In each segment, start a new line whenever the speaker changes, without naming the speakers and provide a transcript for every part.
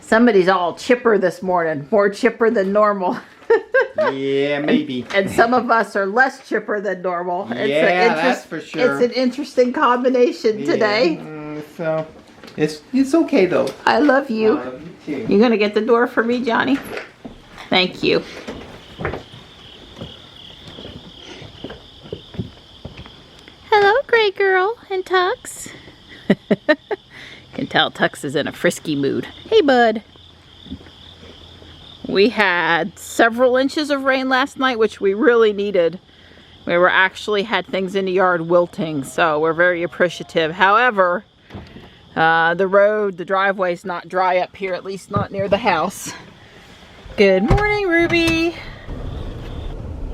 Somebody's all chipper this morning, more chipper than normal.
Yeah, maybe.
And some of us are less chipper than normal.
Yeah, that's for sure.
It's an interesting combination today.
So, it's okay though.
I love you.
I love you too.
You gonna get the door for me, Johnny? Thank you. Hello, Gray Girl and Tux. Can tell Tux is in a frisky mood. Hey, bud. We had several inches of rain last night, which we really needed. We were actually had things in the yard wilting, so we're very appreciative. However, the driveway's not dry up here, at least not near the house. Good morning, Ruby.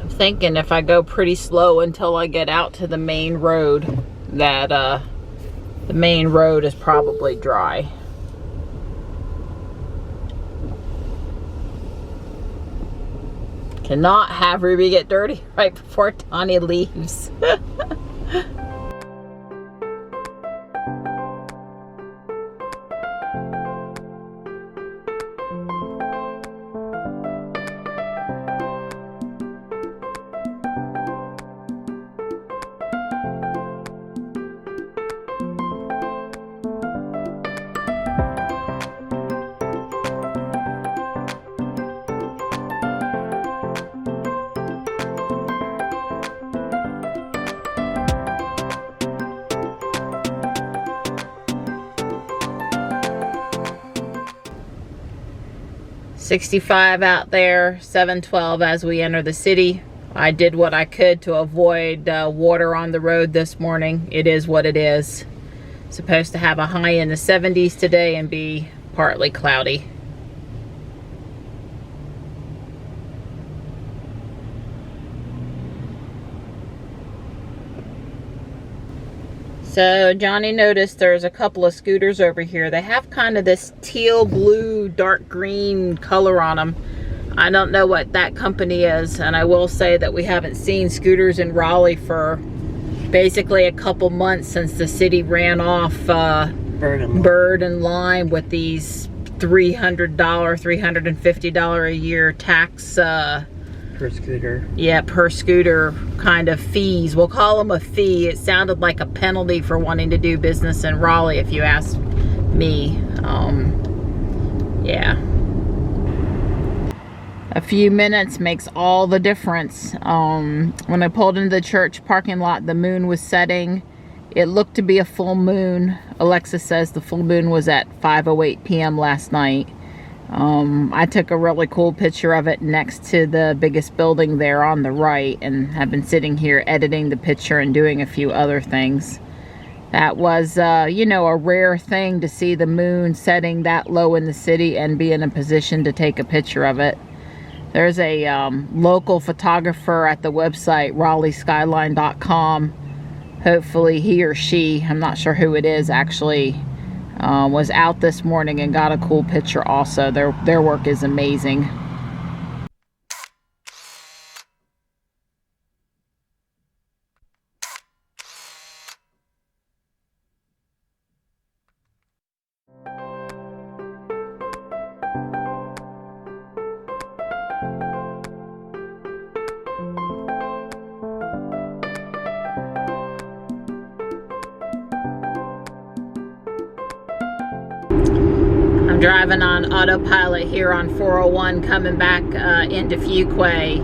I'm thinking if I go pretty slow until I get out to the main road, that the main road is probably dry. Cannot have Ruby get dirty right before Tani leaves. 65 out there, 712 as we enter the city. I did what I could to avoid water on the road this morning. It is what it is. Supposed to have a high in the 70s today and be partly cloudy. So Johnny noticed there's a couple of scooters over here. They have kind of this teal blue, dark green color on them. I don't know what that company is, and I will say that we haven't seen scooters in Raleigh for basically a couple months since the city ran off Bird and Lime with these $300, $350 a year tax
per scooter.
Yeah, per scooter kind of fees. We'll call them a fee. It sounded like a penalty for wanting to do business in Raleigh, if you ask me. Yeah. A few minutes makes all the difference. When I pulled into the church parking lot, the moon was setting. It looked to be a full moon. Alexa says the full moon was at 5:08 p.m. last night. I took a really cool picture of it next to the biggest building there on the right, and have been sitting here editing the picture and doing a few other things. That was, you know, a rare thing to see the moon setting that low in the city and be in a position to take a picture of it. There's a local photographer at the website, RaleighSkyline.com. Hopefully he or she, I'm not sure who it is actually, was out this morning and got a cool picture also. Their work is amazing. Driving on Autopilot here on 401 coming back into Fuquay,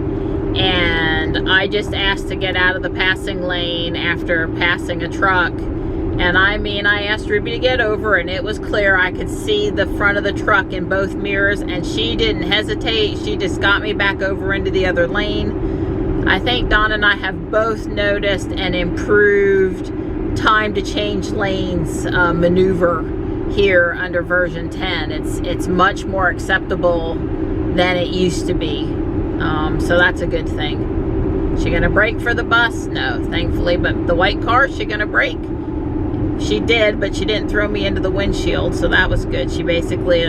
and I just asked to get out of the passing lane after passing a truck, and I mean, I asked Ruby to get over, and it was clear. I could see the front of the truck in both mirrors, and she didn't hesitate. She just got me back over into the other lane. I think Dawn and I have both noticed an improved time to change lanes maneuver here under version 10. It's much more acceptable than it used to be, so that's a good thing. She gonna brake for the bus? No, thankfully. But the white car, she gonna brake? She did, but she didn't throw me into the windshield, so that was good. She basically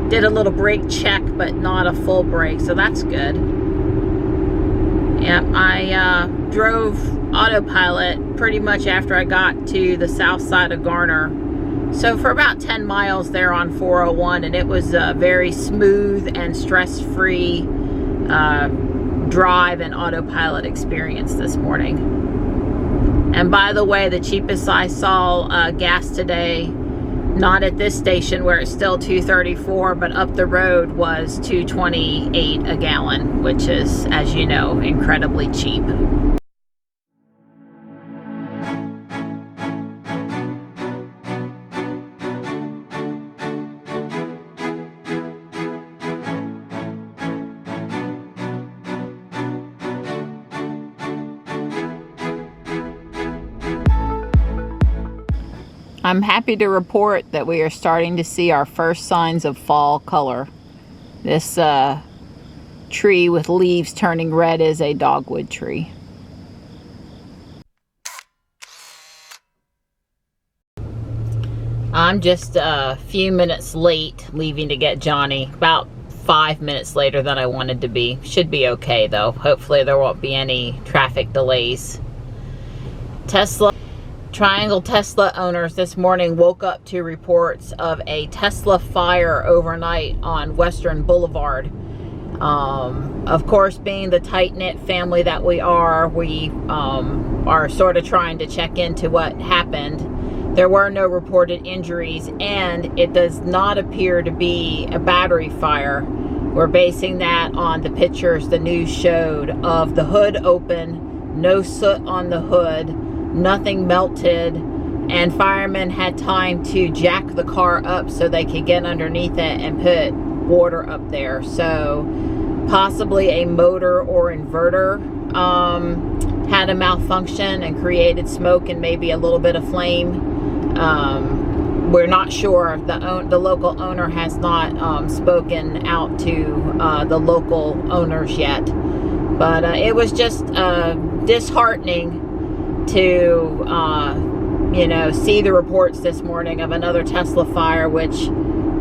did a little brake check, but not a full brake, so that's good. Yeah, I drove Autopilot pretty much after I got to the south side of Garner. So for about 10 miles there on 401, and it was a very smooth and stress-free drive and autopilot experience this morning. And by the way, the cheapest I saw gas today, not at this station where it's still $2.34, but up the road was $2.28 a gallon, which is, as you know, incredibly cheap. I'm happy to report that we are starting to see our first signs of fall color. This tree with leaves turning red is a dogwood tree. I'm just a few minutes late leaving to get Johnny. About 5 minutes later than I wanted to be. Should be okay though. Hopefully there won't be any traffic delays. Triangle Tesla owners this morning woke up to reports of a Tesla fire overnight on Western Boulevard. Of course, being the tight-knit family that we are sort of trying to check into what happened. There were no reported injuries, and it does not appear to be a battery fire. We're basing that on the pictures the news showed of the hood open, no soot on the hood, nothing melted, and firemen had time to jack the car up so they could get underneath it and put water up there. So possibly a motor or inverter had a malfunction and created smoke and maybe a little bit of flame. We're not sure. The local owner has not spoken out to the local owners yet, but it was just disheartening to see the reports this morning of another Tesla fire, which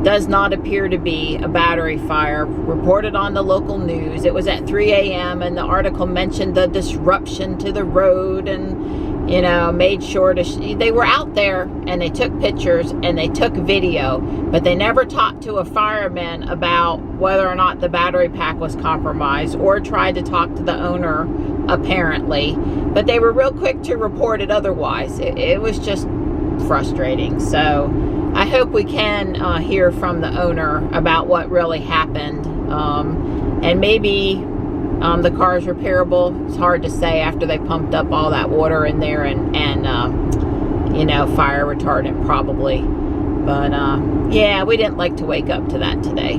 does not appear to be a battery fire, reported on the local news. It was at 3 a.m. and the article mentioned the disruption to the road and made sure to they were out there and they took pictures and they took video, but they never talked to a fireman about whether or not the battery pack was compromised or tried to talk to the owner, apparently. But they were real quick to report it otherwise. It was just frustrating. So I hope we can hear from the owner about what really happened, and maybe the car is repairable. It's hard to say after they pumped up all that water in there and fire retardant probably. But yeah, we didn't like to wake up to that today.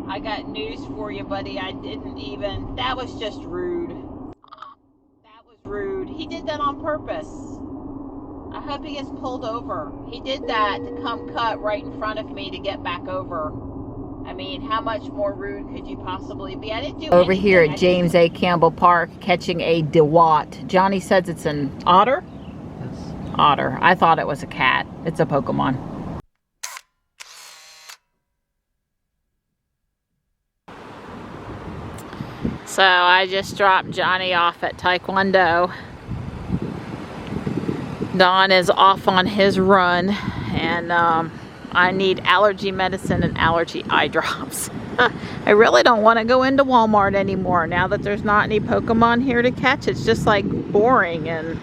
I got news for you, buddy. That was just rude. That was rude. He did that on purpose. I hope he gets pulled over. He did that to come cut right in front of me to get back over. I mean, how much more rude could you possibly be? I didn't do over anything. Here at James A. Campbell Park, catching a DeWatt. Johnny says it's an otter?
Yes.
Otter. I thought it was a cat. It's a Pokemon. So I just dropped Johnny off at Taekwondo. Don is off on his run, and I need allergy medicine and allergy eye drops. I really don't want to go into Walmart anymore now that there's not any Pokemon here to catch. It's just like boring, and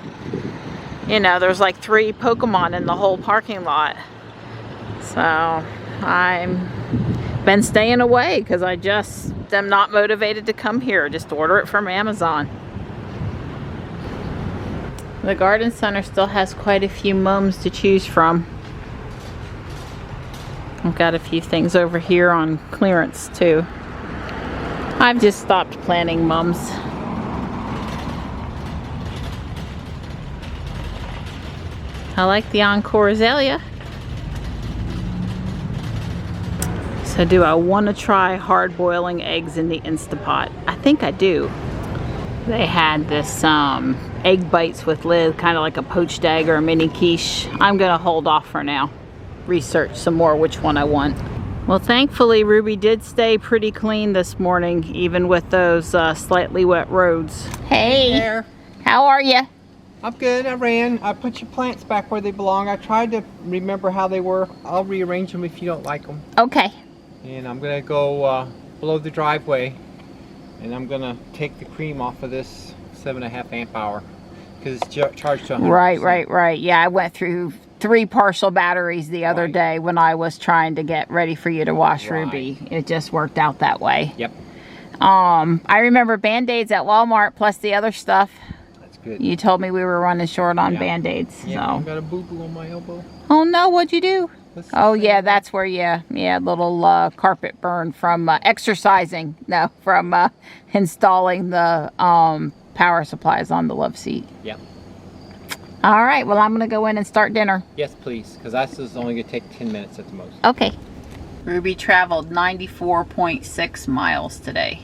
there's like 3 Pokemon in the whole parking lot. So I'm been staying away because I just am not motivated to come here. Just order it from Amazon. The garden center still has quite a few mums to choose from. I've got a few things over here on clearance too. I've just stopped planting mums. I like the Encore azalea. So do I want to try hard boiling eggs in the Instapot? I think I do. They had this egg bites with lid, kind of like a poached egg or a mini quiche. I'm gonna hold off for now. Research some more which one I want. Well, thankfully Ruby did stay pretty clean this morning, even with those slightly wet roads. Hey
there.
How are you?
I'm good. I ran. I put your plants back where they belong. I tried to remember how they were. I'll rearrange them if you don't like them.
Okay.
And I'm gonna go below the driveway, and I'm gonna take the cream off of this 7.5 amp hour because it's charged to 100%.
Right. Yeah, I went through 3 partial batteries the other day when I was trying to get ready for you to wash Ruby. It just worked out that way.
Yep.
I remember Band-Aids at Walmart plus the other stuff.
That's good.
You told me we were running short on Band-Aids.
Yeah,
So.
I got a boo-boo on my elbow.
Oh no, what'd you do?
Oh
yeah, that's where little carpet burn from exercising. No, from installing the power supplies on the love seat.
Yep.
All right, well, I'm going to go in and start dinner.
Yes, please, because this is only going to take 10 minutes at the most.
Okay. Ruby traveled 94.6 miles today.